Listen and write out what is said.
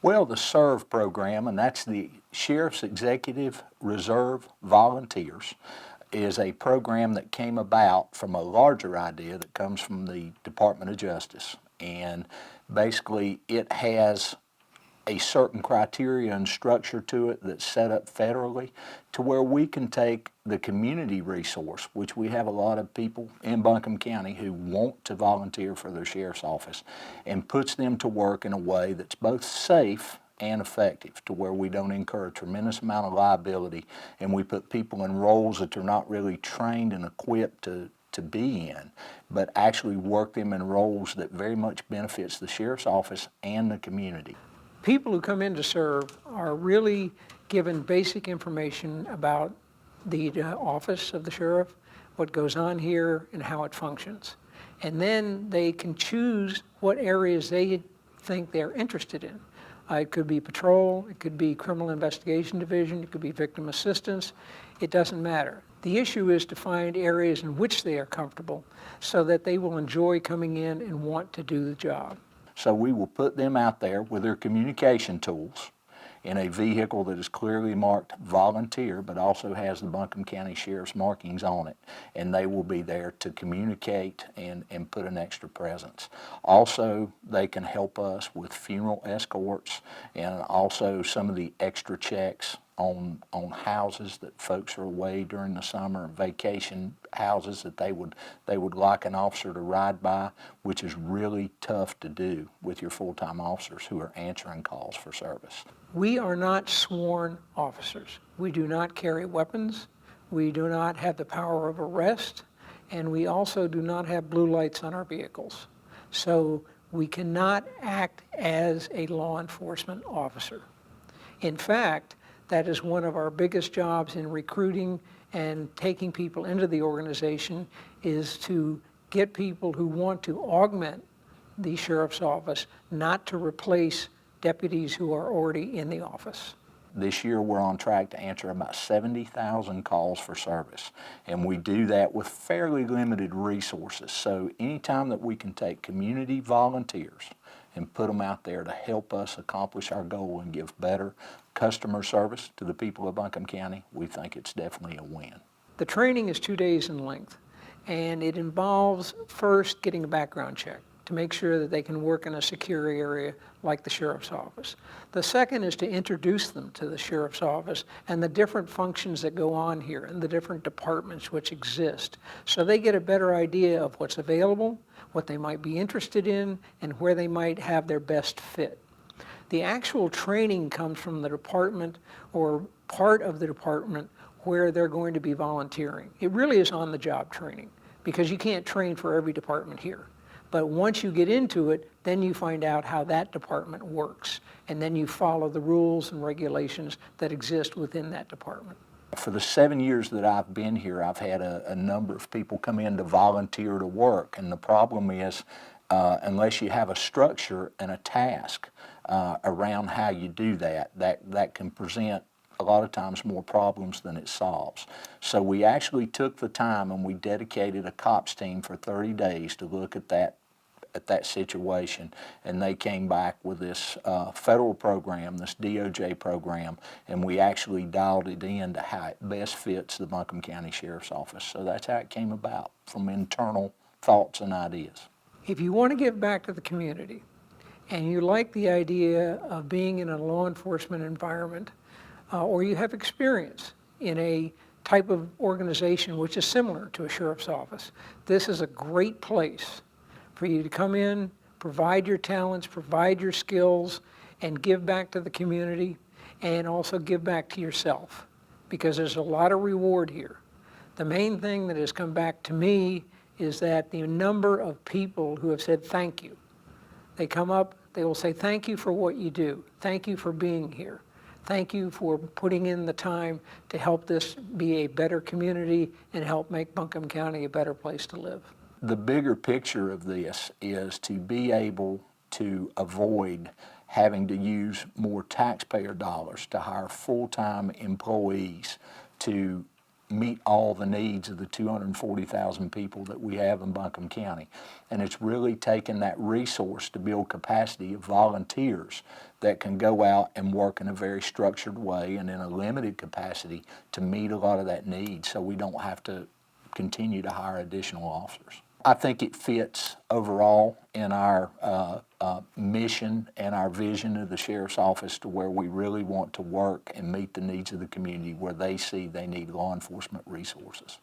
Well, the S.E.R.V program, and that's the Sheriff's Executive Reserve Volunteers, is a program that came about from a larger idea that comes from the Department of Justice. And basically it has a certain criteria and structure to it that's set up federally to where we can take the community resource, which we have a lot of people in Buncombe County who want to volunteer for their sheriff's office, and puts them to work in a way that's both safe and effective, to where we don't incur a tremendous amount of liability, and we put people in roles that they're not really trained and equipped to be in, but actually work them in roles that very much benefits the sheriff's office and the community. People who come in to S.E.R.V are really given basic information about the office of the sheriff, what goes on here, and how it functions. And then they can choose what areas they think they're interested in. It could be patrol, it could be criminal investigation division, it could be victim assistance. It doesn't matter. The issue is to find areas in which they are comfortable so that they will enjoy coming in and want to do the job. So we will put them out there with their communication tools in a vehicle that is clearly marked volunteer, but also has the Buncombe County Sheriff's markings on it, and they will be there to communicate and put an extra presence. Also, they can help us with funeral escorts and also some of the extra checks on houses that folks are away during the summer, vacation houses that they would like an officer to ride by, which is really tough to do with your full-time officers who are answering calls for service. We are not sworn officers. We do not carry weapons. We do not have the power of arrest, and we also do not have blue lights on our vehicles. So we cannot act as a law enforcement officer. In fact, that is one of our biggest jobs in recruiting and taking people into the organization, is to get people who want to augment the sheriff's office, not to replace deputies who are already in the office. This year we're on track to answer about 70,000 calls for service, and we do that with fairly limited resources. So anytime that we can take community volunteers and put them out there to help us accomplish our goal and give better customer service to the people of Buncombe County, we think it's definitely a win. The training is 2 days in length, and it involves first getting a background check to make sure that they can work in a secure area like the sheriff's office. The second is to introduce them to the sheriff's office and the different functions that go on here and the different departments which exist, so they get a better idea of what's available, what they might be interested in, and where they might have their best fit. The actual training comes from the department or part of the department where they're going to be volunteering. It really is on-the-job training, because you can't train for every department here. But once you get into it, then you find out how that department works, and then you follow the rules and regulations that exist within that department. For the 7 years that I've been here, I've had a number of people come in to volunteer to work, and the problem is unless you have a structure and a task around how you do that can present a lot of times more problems than it solves. So we actually took the time and we dedicated a COPS team for 30 days to look at that situation, and they came back with this federal program, this DOJ program, and we actually dialed it in to how it best fits the Buncombe County Sheriff's Office. So that's how it came about, from internal thoughts and ideas. If you want to give back to the community and you like the idea of being in a law enforcement environment, or you have experience in a type of organization which is similar to a sheriff's office, this is a great place for you to come in, provide your talents, provide your skills, and give back to the community, and also give back to yourself, because there's a lot of reward here. The main thing that has come back to me is that the number of people who have said thank you. They come up, they will say thank you for what you do, thank you for being here, thank you for putting in the time to help this be a better community and help make Buncombe County a better place to live. The bigger picture of this is to be able to avoid having to use more taxpayer dollars to hire full-time employees to meet all the needs of the 240,000 people that we have in Buncombe County. And it's really taken that resource to build capacity of volunteers that can go out and work in a very structured way and in a limited capacity to meet a lot of that need, so we don't have to continue to hire additional officers. I think it fits overall in our mission and our vision of the Sheriff's Office to where we really want to work and meet the needs of the community where they see they need law enforcement resources.